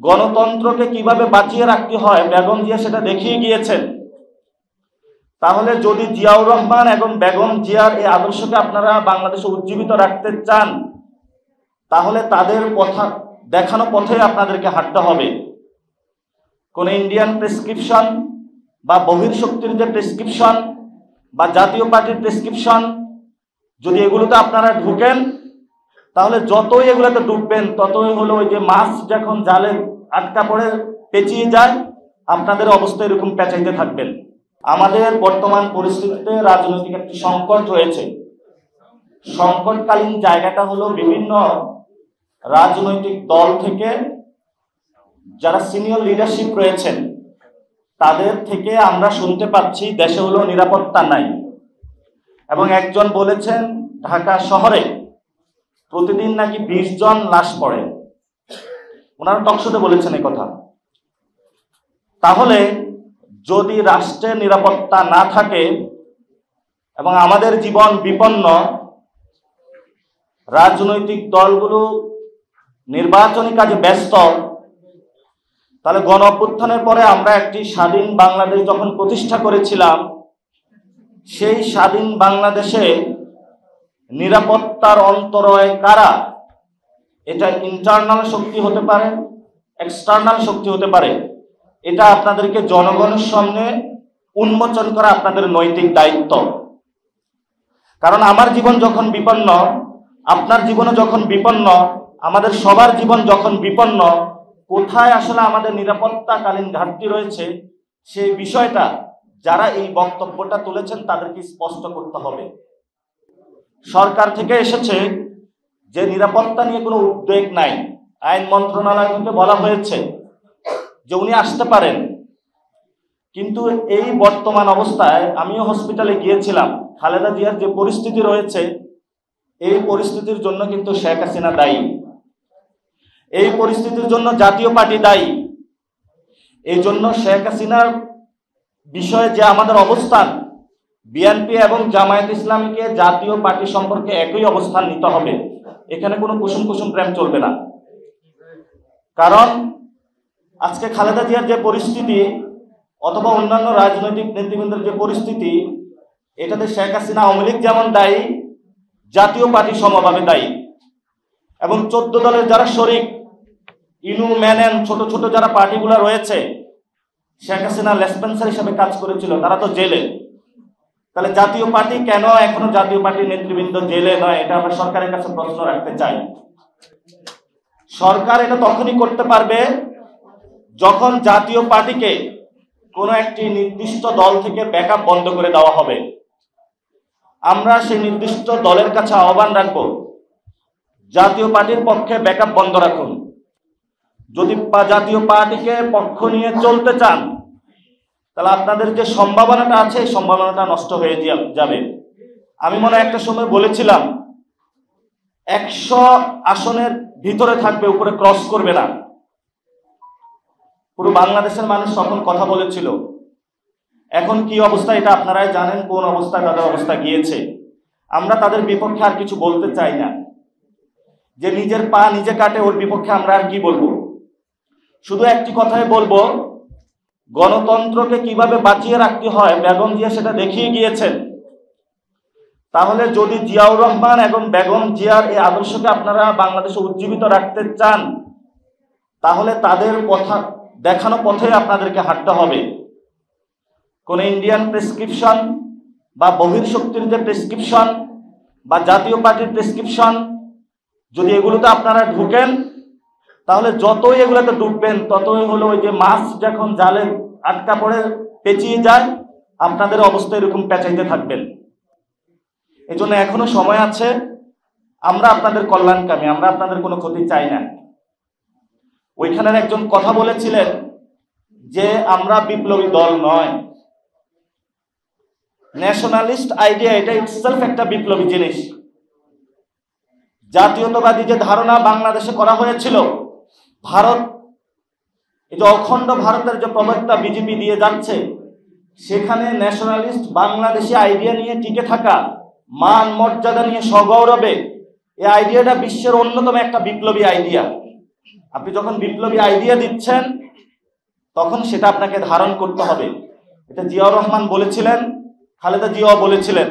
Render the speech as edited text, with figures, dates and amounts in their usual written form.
গণতন্ত্রকে কিভাবে বাঁচিয়ে রাখতে হয় বেগম জিয়া সেটা দেখিয়ে গিয়েছেন। তাহলে যদি জিয়াউর রহমান এবং বেগম জিয়ার এই আদর্শকে আপনারা বাংলাদেশে উজ্জীবিত রাখতে চান, তাহলে তাদের পথা দেখানো পথে আপনাদেরকে হাঁটতে হবে। কোন ইন্ডিয়ান প্রেসক্রিপশন বা বহির্শক্তির যে প্রেসক্রিপশন বা জাতীয় পার্টির প্রেসক্রিপশন, যদি এগুলোতে আপনারা ঢুকেন, তাহলে যতই এগুলোতে ঢুকবেন ততই হলো ওই যে মাছ যখন জালে আটকা পড়ে পেঁচিয়ে যায়, আপনাদের অবস্থা এরকম পেঁচাইতে থাকবেন। আমাদের বর্তমান পরিস্থিতিতে রাজনৈতিক একটি সংকট রয়েছে। সংকটকালীন জায়গাটা হলো বিভিন্ন রাজনৈতিক দল থেকে যারা সিনিয়র লিডারশিপ রয়েছেন তাদের থেকে আমরা শুনতে পাচ্ছি দেশে হলো নিরাপত্তা নাই। এবং একজন বলেছেন ঢাকা শহরে প্রতিদিন নাকি 20 জন লাশ পড়ে। ওনারা টকশোতে বলেছেন এই কথা। তাহলে যদি রাষ্ট্রের নিরাপত্তা না থাকে এবং আমাদের জীবন বিপন্ন, রাজনৈতিক দলগুলো নির্বাচনী কাজে ব্যস্ত, তাহলে গণ অভ্যুত্থানের পরে আমরা একটি স্বাধীন বাংলাদেশ যখন প্রতিষ্ঠা করেছিলাম, সেই স্বাধীন বাংলাদেশে নিরাপত্তার অন্তরায় কারা? এটা ইন্টারনাল শক্তি হতে পারে, এক্সটার্নাল শক্তি হতে পারে। এটা আপনাদেরকে জনগণের সামনে উন্মোচন করা আপনাদের নৈতিক দায়িত্ব। কারণ আমার জীবন যখন বিপন্ন, আপনার জীবনও যখন বিপন্ন, আমাদের সবার জীবন যখন বিপন্ন, কোথায় আসলে আমাদের নিরাপত্তাকালীন ঘাটতি রয়েছে সেই বিষয়টা যারা এই বক্তব্যটা তুলেছেন তাদেরকে স্পষ্ট করতে হবে। সরকার থেকে এসেছে যে নিরাপত্তা নিয়ে কোনো উদ্বেগ নাই। আইন মন্ত্রণালয় থেকে বলা হয়েছে যে উনি আসতে পারেন, কিন্তু এই বর্তমান অবস্থায় আমিও হসপিটালে গিয়েছিলাম। খালেদা জিয়ার যে পরিস্থিতি রয়েছে, এই পরিস্থিতির জন্য কিন্তু শেখ হাসিনা দায়ী, এই পরিস্থিতির জন্য জাতীয় পার্টি দায়ী। এই জন্য শেখ হাসিনার বিষয়ে যে আমাদের অবস্থান, বিএনপি এবং জামায়াত ইসলামীকে জাতীয় পার্টি সম্পর্কে একই অবস্থান নিতে হবে। এখানে কোনো কুসুম কুসুম প্রেম চলবে না। কারণ আজকে খালেদা জিয়ার যে পরিস্থিতি অথবা অন্যান্য রাজনৈতিক নেতৃবৃন্দের যে পরিস্থিতি, এটাতে শেখ হাসিনা আওয়ামী লীগ যেমন দায়ী, জাতীয় পার্টি সমভাবে দায়ী। এবং 14 দলের যারা শরিক, ইনু ম্যানেন, ছোট ছোট যারা পার্টিগুলো রয়েছে, শেখ হাসিনা লেসপেন্সার হিসেবে কাজ করেছিল, তারা তো জেলে। তাহলে জাতীয় পার্টি কেন এখনো জাতীয় পার্টির নেতৃবৃন্দ জেলে নয়? এটা আমরা সরকারের কাছে প্রশ্ন রাখতে চাই। সরকার এটা তখনই করতে পারবে যখন জাতীয় পার্টিকে কোনো একটি নির্দিষ্ট দল থেকে ব্যাকআপ বন্ধ করে দেওয়া হবে। আমরা সেই নির্দিষ্ট দলের কাছে আহ্বান রাখব, জাতীয় পার্টির পক্ষে ব্যাকআপ বন্ধ রাখুন। যদি জাতীয় পার্টিকে পক্ষ নিয়ে চলতে চান, তাহলে আপনাদের যে সম্ভাবনাটা আছে এই সম্ভাবনাটা নষ্ট হয়ে যাবে। আমি মনে হয় একটা সময় বলেছিলাম 100 আসনের ভিতরে থাকবে, উপরে ক্রস করবে না। পুরো বাংলাদেশের মানুষ তখন কথা বলেছিল। এখন কি অবস্থা এটা আপনারাই জানেন, কোন অবস্থায় তাদের অবস্থা গিয়েছে। আমরা তাদের বিপক্ষে আর কিছু বলতে চাই না। যে নিজের পা নিজে কাটে, ওর বিপক্ষে আমরা আর কি বলবো? শুধু একটি কথাই বলবো, গণতন্ত্রকে কিভাবে বাঁচিয়ে রাখতে হয় বেগম জিয়া সেটা দেখিয়ে গিয়েছেন। তাহলে যদি জিয়াউর রহমান এবং বেগম জিয়ার এই আদর্শকে আপনারা বাংলাদেশে উজ্জীবিত রাখতে চান, তাহলে তাদের পথা দেখানো পথে আপনাদেরকে হাঁটতে হবে। কোন ইন্ডিয়ান প্রেসক্রিপশন বা বহির্শক্তির যে প্রেসক্রিপশন বা জাতীয় পার্টির প্রেসক্রিপশন, যদি এগুলোতে আপনারা ঢুকেন, তাহলে যতই এগুলোতে ঢুকবেন ততই হলো ওই যে মাছ যখন জালে আটকা পড়ে পেঁচিয়ে যায়, আপনাদের অবস্থা এরকম পেঁচাইতে থাকবেন। এই জন্য এখনো সময় আছে। আমরা আপনাদের কল্যাণকামী, আমরা আপনাদের কোনো ক্ষতি চাই না। ওইখানের একজন কথা বলেছিলেন যে আমরা বিপ্লবী দল নয়। ন্যাশনালিস্ট আইডিয়া এটা ইটসেলফ একটা বিপ্লবী জিনিস। জাতীয়তাবাদী যে ধারণা বাংলাদেশে করা হয়েছিল, ভারত এই যে অখণ্ড ভারতের যে প্রবক্তা বিজেপি দিয়ে যাচ্ছে, সেখানে ন্যাশনালিস্ট বাংলাদেশি আইডিয়া নিয়ে টিকে থাকা, মান মর্যাদা নিয়ে সগৌরবে, এই আইডিয়াটা বিশ্বের অন্যতম একটা বিপ্লবী আইডিয়া। আপনি যখন বিপ্লবী আইডিয়া দিচ্ছেন তখন সেটা আপনাকে ধারণ করতে হবে। এটা জিয়াউর রহমান বলেছিলেন, খালেদা জিয়াও বলেছিলেন